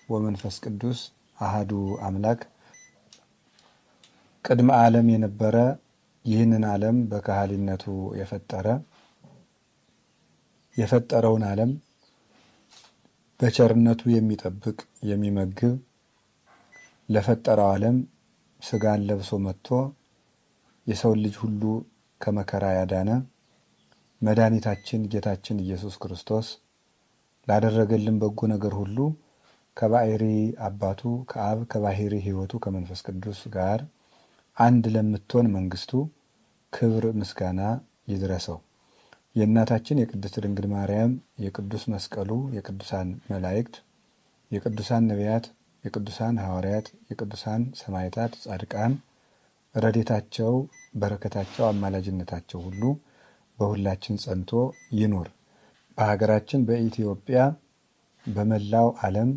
ወመንፈስ ቅዱስ አሃዱ አምላክ። ቅድመ ዓለም የነበረ ይህንን ዓለም በካህሊነቱ የፈጠረውን ዓለም በቸርነቱ የሚጠብቅ የሚመግብ ለፈጠረው ዓለም ስጋን ለብሶ መጥቶ የሰው ልጅ ሁሉ ከመከራ ያዳነ መድኃኒታችን ጌታችን ኢየሱስ ክርስቶስ ላደረገልን በጎ ነገር ሁሉ ከባሕሪ አባቱ ከአብ ከባሕሪ ሕይወቱ ከመንፈስ ቅዱስ ጋር አንድ ለምትሆን መንግስቱ ክብር ምስጋና ይድረሰው። የእናታችን የቅድስት ድንግል ማርያም የቅዱስ መስቀሉ የቅዱሳን መላእክት የቅዱሳን ነቢያት የቅዱሳን ሐዋርያት የቅዱሳን ሰማዕታት ጻድቃን ረድኤታቸው በረከታቸው አማላጅነታቸው ሁሉ በሁላችን ጸንቶ ይኑር። በሀገራችን በኢትዮጵያ በመላው ዓለም